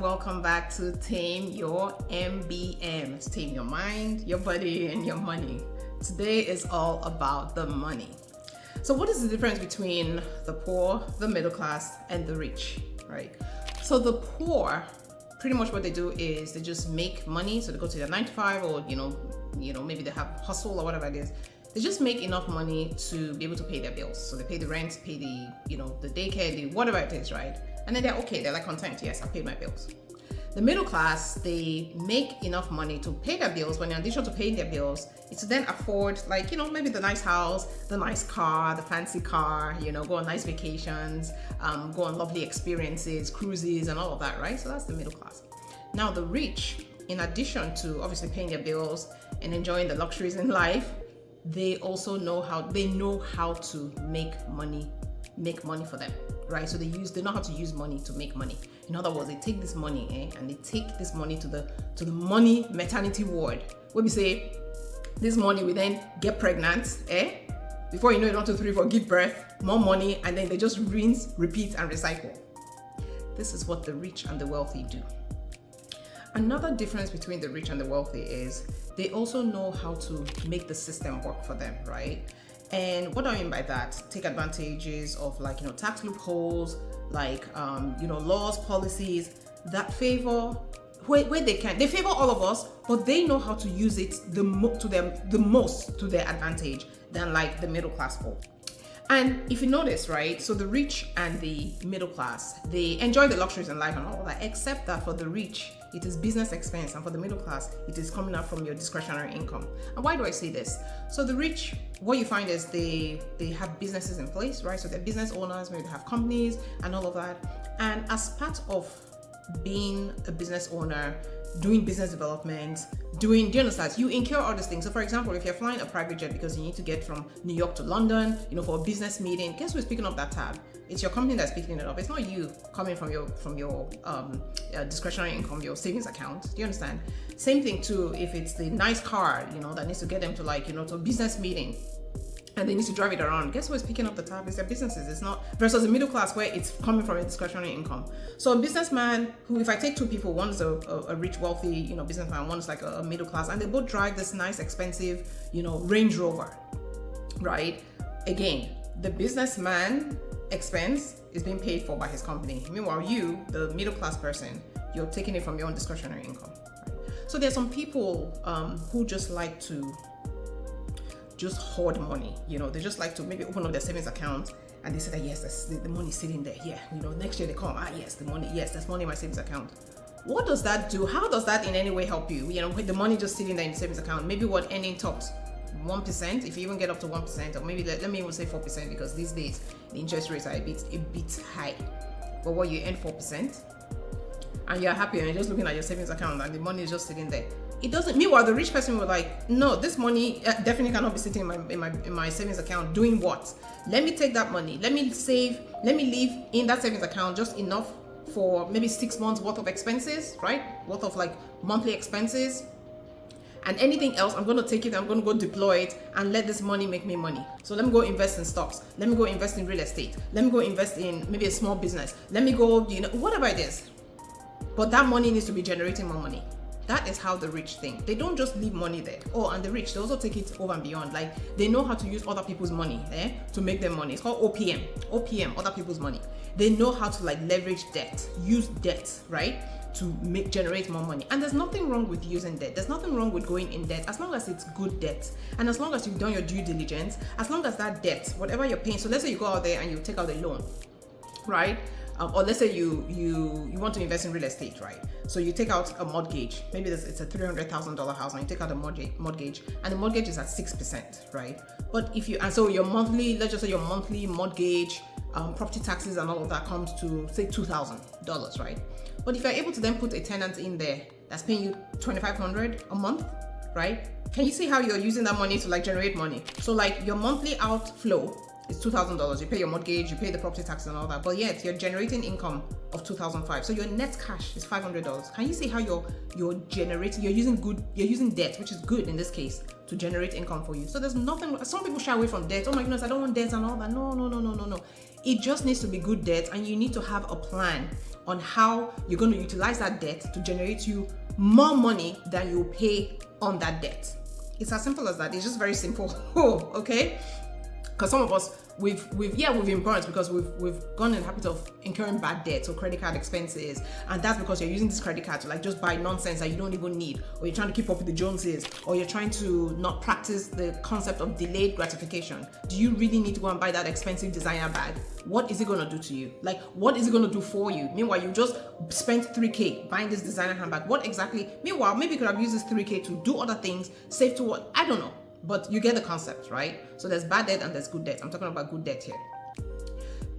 welcome back to Tame Your MBM. It's Tame Your Mind, Your Body, and Your Money. Today is all about the money. So what is the difference between the poor, the middle class, and the rich, right? So the poor, pretty much what they do is they just make money. So they go to their 9 to 5 or, maybe they have hustle or whatever it is. They just make enough money to be able to pay their bills. So they pay the rent, pay the, the daycare, the whatever it is, right? And then they're okay. They're like content. Yes, I paid my bills. The middle class, they make enough money to pay their bills, but in addition to paying their bills, it's to then afford maybe the nice house, the nice car, the fancy car, go on nice vacations, go on lovely experiences, cruises and all of that, right? So that's the middle class. Now the rich, in addition to obviously paying their bills and enjoying the luxuries in life, they also know how to make money for them, right? So they know how to use money to make money. In other words, they take this money and they take this money to the money maternity ward, where we say this money we then get pregnant, before you know it, 1, 2, 3, 4, give birth, more money, and then they just rinse, repeat, and recycle. This is what the rich and the wealthy do. Another difference between the rich and the wealthy is they also know how to make the system work for them, right? And what do I mean by that? Take advantages of tax loopholes, laws, policies that favor where they can. They favor all of us, but they know how to use it the most to their advantage than the middle class folk. And if you notice, right, so the rich and the middle class, they enjoy the luxuries in life and all of that, except that for the rich, it is business expense, and for the middle class, it is coming out from your discretionary income. And why do I say this? So the rich, what you find is they have businesses in place, right? So they're business owners, maybe they have companies and all of that. And as part of being a business owner, doing business development, do you understand? You incur all these things. So for example, if you're flying a private jet because you need to get from New York to London, for a business meeting, guess who's picking up that tab? It's your company that's picking it up. It's not you coming from your discretionary income, your savings account. Do you understand? Same thing too, if it's the nice car, that needs to get them to to a business meeting, and they need to drive it around. Guess who is picking up the tab? It's their businesses. It's not versus the middle class where it's coming from a discretionary income. So a businessman who, if I take two people, one's a rich, wealthy, businessman, one's like a middle class, and they both drive this nice, expensive, Range Rover, right? Again, the businessman expense is being paid for by his company. Meanwhile, you, the middle class person, you're taking it from your own discretionary income. Right? So there's some people who just like to hoard money. They just like to maybe open up their savings account and they say that yes, the money's sitting there. Yeah, next year they come, yes, the money, yes, there's money in my savings account. What does that do? How does that in any way help you? With the money just sitting there in the savings account, maybe what earning tops 1%, if you even get up to 1%, or maybe let me even say 4%, because these days the interest rates are a bit high. But what you earn 4%, and you're happy and you're just looking at your savings account and the money is just sitting there. It doesn't. Meanwhile, the rich person was like, no, this money definitely cannot be sitting in my savings account. Doing what? Let me take that money. Let me save. Let me leave in that savings account just enough for maybe 6 months worth of expenses, right? Worth of monthly expenses. And anything else, I'm going to take it, I'm going to go deploy it and let this money make me money. So let me go invest in stocks. Let me go invest in real estate. Let me go invest in maybe a small business. Let me go, whatever it is. But that money needs to be generating more money. That is how the rich think. They don't just leave money there. Oh, and the rich, they also take it over and beyond. They know how to use other people's money to make them money. It's called OPM. OPM, other people's money. They know how to leverage debt, use debt, right? To generate more money. And there's nothing wrong with using debt. There's nothing wrong with going in debt, as long as it's good debt. And as long as you've done your due diligence, as long as that debt, whatever you're paying. So let's say you go out there and you take out a loan, right? Or let's say you want to invest in real estate, right? So you take out a mortgage. Maybe it's a $300,000 house, and you take out a mortgage, and the mortgage is at 6%, right? But so your monthly, let's just say your monthly mortgage, property taxes and all of that comes to say $2,000, right? But if you're able to then put a tenant in there that's paying you $2,500 a month, right? Can you see how you're using that money to generate money? So your monthly outflow is $2,000. You pay your mortgage, you pay the property tax and all that, but yet you're generating income of $2,500. So your net cash is $500. Can you see how you're using debt, which is good in this case, to generate income for you? So there's nothing. Some people shy away from debt. Oh my goodness, I don't want debt and all that. No. It just needs to be good debt, and you need to have a plan on how you're going to utilize that debt to generate you more money than you pay on that debt. It's as simple as that. It's just very simple. Okay? Because some of us, we've been burnt because we've gone in the habit of incurring bad debts or credit card expenses, and that's because you're using this credit card to like just buy nonsense that you don't even need, or you're trying to keep up with the Joneses, or you're trying to not practice the concept of delayed gratification. Do you really need to go and buy that expensive designer bag? What is it going to do to you? Like, what is it going to do for you? Meanwhile, you just spent 3K buying this designer handbag. What exactly? Meanwhile, maybe you could have used this 3K to do other things, save to what? I don't know. But you get the concept, right? So there's bad debt and there's good debt. I'm talking about good debt here.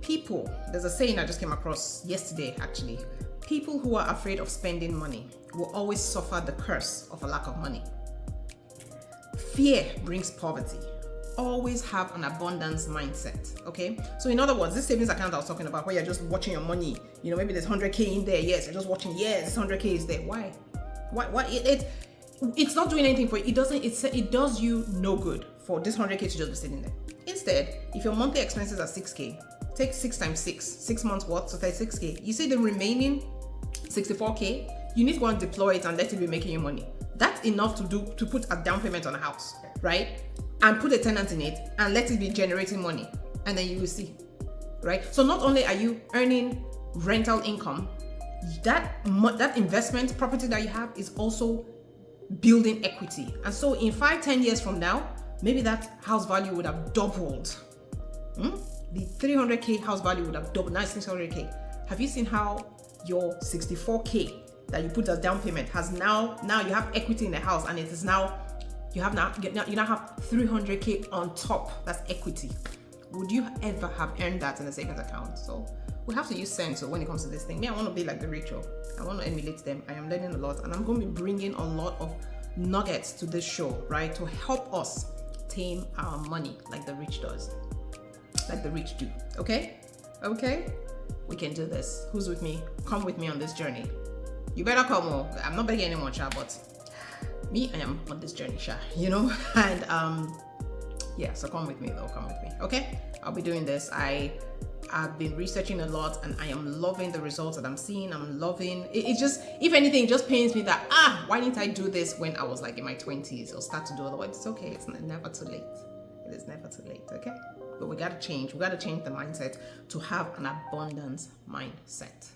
People, there's a saying I just came across yesterday actually. People who are afraid of spending money will always suffer the curse of a lack of money. Fear brings poverty. Always have an abundance mindset, okay? So in other words, this savings account I was talking about, where you're just watching your money, you know, maybe there's 100K in there. Yes, you're just watching. Yes, 100K is there. Why? It's not doing anything for you. It does you no good for this 100K to just be sitting there. Instead, if your monthly expenses are 6K, take 6 times 6 months worth, so 36K. You see the remaining 64K, you need to go and deploy it and let it be making you money. That's enough to put a down payment on a house, right? And put a tenant in it and let it be generating money, and then you will see, right? So not only are you earning rental income, that investment property that you have is also building equity. And so in 5-10 years from now, maybe that house value would have doubled. The 300K house value would have doubled. Now it's 600K. Have you seen how your 64K that you put as down payment has now you have equity in the house, and it is now you now have 300K on top? That's equity. Would you ever have earned that in a savings account? So we have to use sense when it comes to this thing. I want to be like the Rachel. I want to emulate them. I am learning a lot, and I'm going to be bringing a lot of nuggets to this show, right, to help us tame our money like the rich does, like the rich do. Okay, we can do this. Who's with me? Come with me on this journey. You better come on. I'm not begging anyone, Sha, but me, I am on this journey, Sha. You know, and yeah. So come with me, though. Come with me. Okay, I'll be doing this. I've been researching a lot, and I am loving the results that I'm seeing. I'm loving it. It just, if anything, just pains me that why didn't I do this when I was like in my 20s, or start to do otherwise? It's okay. It's never too late. It is never too late. Okay, but we gotta change. We gotta change the mindset to have an abundance mindset.